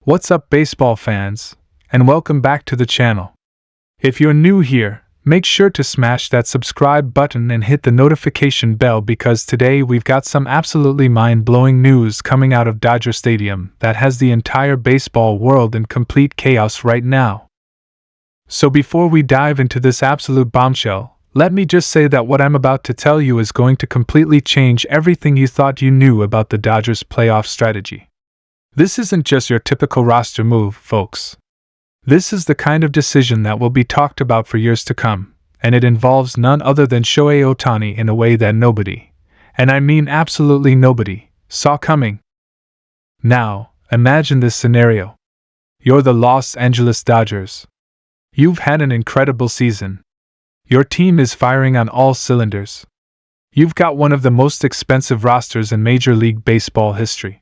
What's up, baseball fans, and welcome back to the channel. If you're new here, make sure to smash that subscribe button and hit the notification bell because today we've got some absolutely mind-blowing news coming out of Dodger Stadium that has the entire baseball world in complete chaos right now. So before we dive into this absolute bombshell, let me just say that what I'm about to tell you is going to completely change everything you thought you knew about the Dodgers' playoff strategy. This isn't just your typical roster move, folks. This is the kind of decision that will be talked about for years to come, and it involves none other than Shohei Ohtani in a way that nobody, and I mean absolutely nobody, saw coming. Now, imagine this scenario. You're the Los Angeles Dodgers. You've had an incredible season. Your team is firing on all cylinders. You've got one of the most expensive rosters in Major League Baseball history.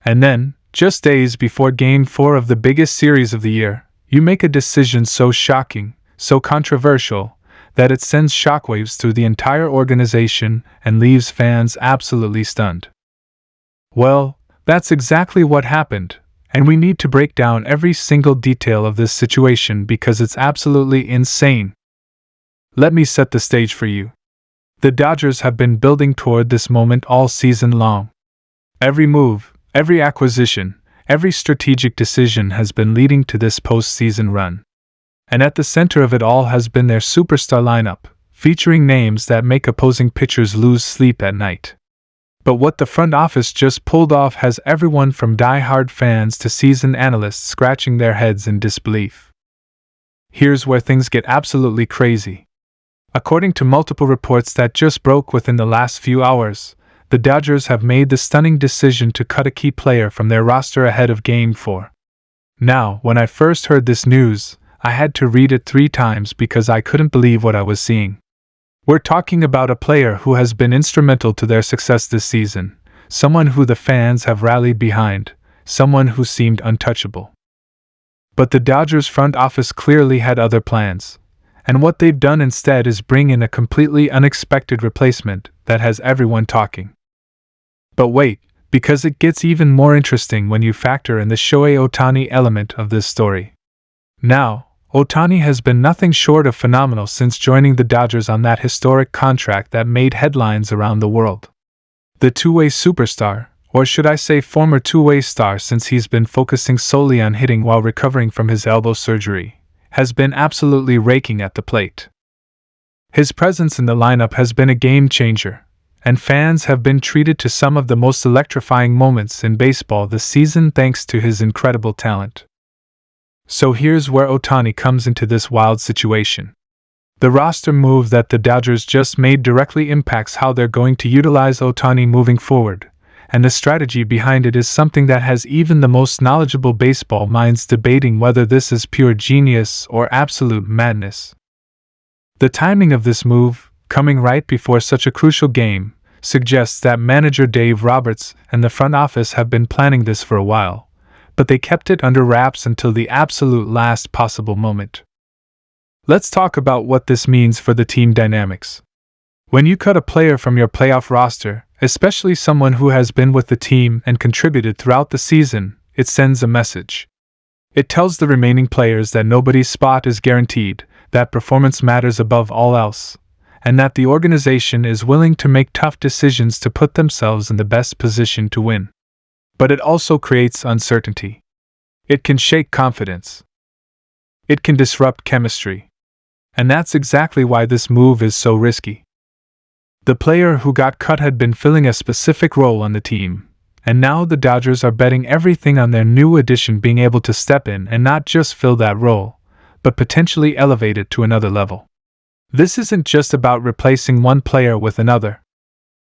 And then, just days before Game 4 of the biggest series of the year, you make a decision so shocking, so controversial, that it sends shockwaves through the entire organization and leaves fans absolutely stunned. Well, that's exactly what happened, and we need to break down every single detail of this situation because it's absolutely insane. Let me set the stage for you. The Dodgers have been building toward this moment all season long. Every move, every acquisition, every strategic decision has been leading to this postseason run. And at the center of it all has been their superstar lineup, featuring names that make opposing pitchers lose sleep at night. But what the front office just pulled off has everyone from die-hard fans to seasoned analysts scratching their heads in disbelief. Here's where things get absolutely crazy. According to multiple reports that just broke within the last few hours, the Dodgers have made the stunning decision to cut a key player from their roster ahead of Game 4. Now, when I first heard this news, I had to read it 3 times because I couldn't believe what I was seeing. We're talking about a player who has been instrumental to their success this season, someone who the fans have rallied behind, someone who seemed untouchable. But the Dodgers front office clearly had other plans, and what they've done instead is bring in a completely unexpected replacement that has everyone talking. But wait, because it gets even more interesting when you factor in the Shohei Ohtani element of this story. Now, Ohtani has been nothing short of phenomenal since joining the Dodgers on that historic contract that made headlines around the world. The two-way superstar, or should I say former two-way star since he's been focusing solely on hitting while recovering from his elbow surgery, has been absolutely raking at the plate. His presence in the lineup has been a game-changer, and fans have been treated to some of the most electrifying moments in baseball this season thanks to his incredible talent. So here's where Ohtani comes into this wild situation. The roster move that the Dodgers just made directly impacts how they're going to utilize Ohtani moving forward, and the strategy behind it is something that has even the most knowledgeable baseball minds debating whether this is pure genius or absolute madness. The timing of this move, coming right before such a crucial game, suggests that manager Dave Roberts and the front office have been planning this for a while, but they kept it under wraps until the absolute last possible moment. Let's talk about what this means for the team dynamics. When you cut a player from your playoff roster, especially someone who has been with the team and contributed throughout the season, it sends a message. It tells the remaining players that nobody's spot is guaranteed, that performance matters above all else, and that the organization is willing to make tough decisions to put themselves in the best position to win. But it also creates uncertainty. It can shake confidence. It can disrupt chemistry. And that's exactly why this move is so risky. The player who got cut had been filling a specific role on the team, and now the Dodgers are betting everything on their new addition being able to step in and not just fill that role, but potentially elevate it to another level. This isn't just about replacing one player with another.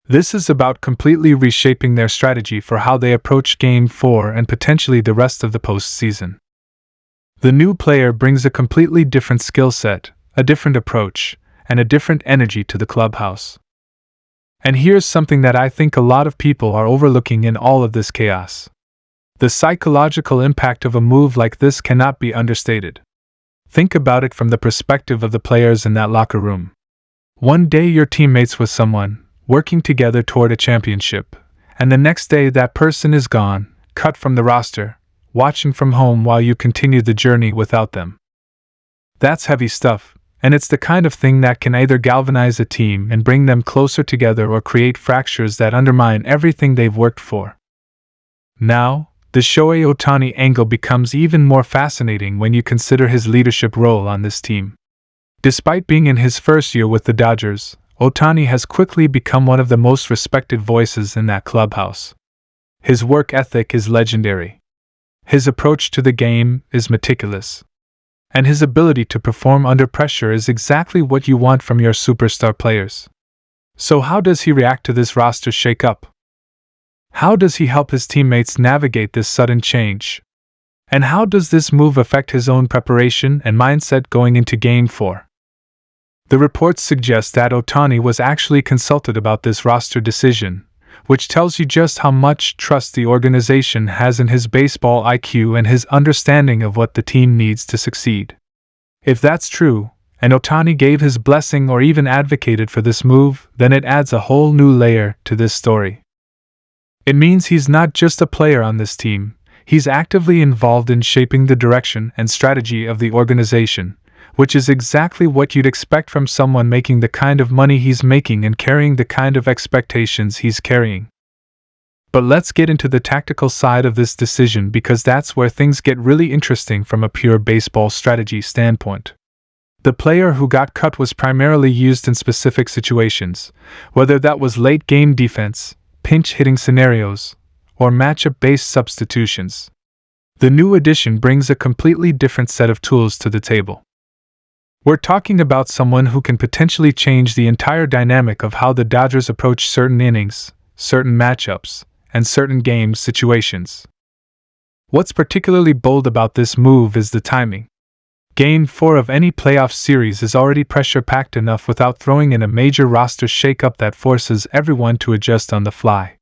This is about completely reshaping their strategy for how they approach Game 4 and potentially the rest of the postseason. The new player brings a completely different skill set, a different approach, and a different energy to the clubhouse. And here's something that I think a lot of people are overlooking in all of this chaos. The psychological impact of a move like this cannot be understated. Think about it from the perspective of the players in that locker room. One day you're teammates with someone, working together toward a championship, and the next day that person is gone, cut from the roster, watching from home while you continue the journey without them. That's heavy stuff, and it's the kind of thing that can either galvanize a team and bring them closer together or create fractures that undermine everything they've worked for. Now, the Shohei Ohtani angle becomes even more fascinating when you consider his leadership role on this team. Despite being in his first year with the Dodgers, Ohtani has quickly become one of the most respected voices in that clubhouse. His work ethic is legendary. His approach to the game is meticulous. And his ability to perform under pressure is exactly what you want from your superstar players. So how does he react to this roster shakeup? How does he help his teammates navigate this sudden change? And how does this move affect his own preparation and mindset going into Game 4? The reports suggest that Ohtani was actually consulted about this roster decision, which tells you just how much trust the organization has in his baseball IQ and his understanding of what the team needs to succeed. If that's true, and Ohtani gave his blessing or even advocated for this move, then it adds a whole new layer to this story. It means he's not just a player on this team, he's actively involved in shaping the direction and strategy of the organization, which is exactly what you'd expect from someone making the kind of money he's making and carrying the kind of expectations he's carrying. But let's get into the tactical side of this decision because that's where things get really interesting from a pure baseball strategy standpoint. The player who got cut was primarily used in specific situations, whether that was late-game defense, pinch-hitting scenarios, or matchup-based substitutions. The new addition brings a completely different set of tools to the table. We're talking about someone who can potentially change the entire dynamic of how the Dodgers approach certain innings, certain matchups, and certain game situations. What's particularly bold about this move is the timing. Game 4 of any playoff series is already pressure-packed enough without throwing in a major roster shakeup that forces everyone to adjust on the fly.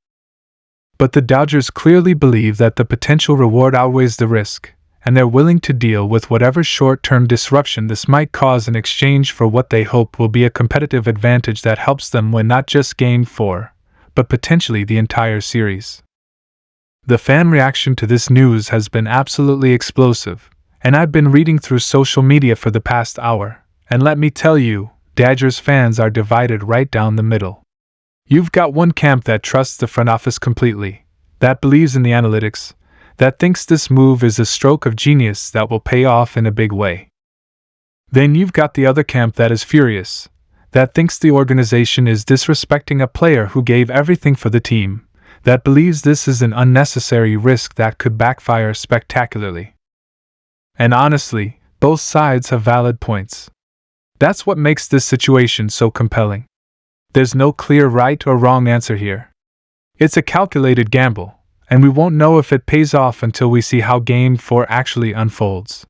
But the Dodgers clearly believe that the potential reward outweighs the risk, and they're willing to deal with whatever short-term disruption this might cause in exchange for what they hope will be a competitive advantage that helps them win not just Game 4, but potentially the entire series. The fan reaction to this news has been absolutely explosive, and I've been reading through social media for the past hour, and let me tell you, Dodgers fans are divided right down the middle. You've got one camp that trusts the front office completely, that believes in the analytics, that thinks this move is a stroke of genius that will pay off in a big way. Then you've got the other camp that is furious, that thinks the organization is disrespecting a player who gave everything for the team, that believes this is an unnecessary risk that could backfire spectacularly. And honestly, both sides have valid points. That's what makes this situation so compelling. There's no clear right or wrong answer here. It's a calculated gamble, and we won't know if it pays off until we see how Game 4 actually unfolds.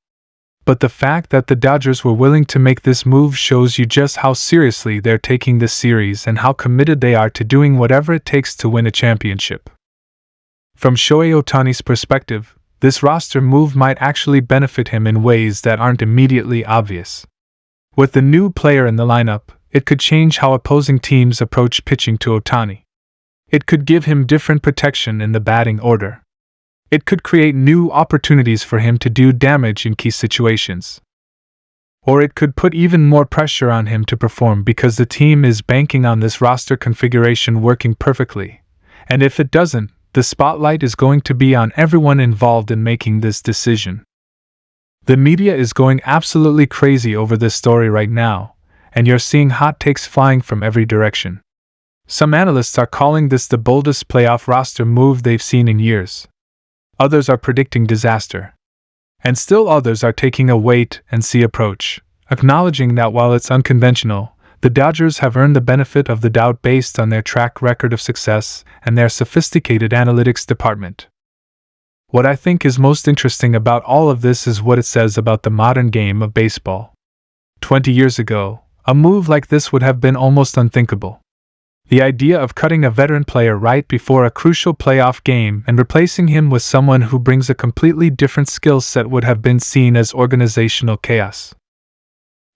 But the fact that the Dodgers were willing to make this move shows you just how seriously they're taking this series and how committed they are to doing whatever it takes to win a championship. From Shohei Ohtani's perspective, this roster move might actually benefit him in ways that aren't immediately obvious. With the new player in the lineup, it could change how opposing teams approach pitching to Ohtani. It could give him different protection in the batting order. It could create new opportunities for him to do damage in key situations. Or it could put even more pressure on him to perform because the team is banking on this roster configuration working perfectly. And if it doesn't, the spotlight is going to be on everyone involved in making this decision. The media is going absolutely crazy over this story right now, and you're seeing hot takes flying from every direction. Some analysts are calling this the boldest playoff roster move they've seen in years. Others are predicting disaster. And still others are taking a wait-and-see approach, acknowledging that while it's unconventional, the Dodgers have earned the benefit of the doubt based on their track record of success and their sophisticated analytics department. What I think is most interesting about all of this is what it says about the modern game of baseball. 20 years ago, a move like this would have been almost unthinkable. The idea of cutting a veteran player right before a crucial playoff game and replacing him with someone who brings a completely different skill set would have been seen as organizational chaos.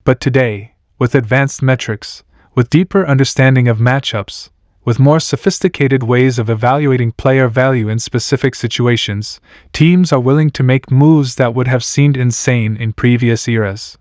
But today, with advanced metrics, with deeper understanding of matchups, with more sophisticated ways of evaluating player value in specific situations, teams are willing to make moves that would have seemed insane in previous eras.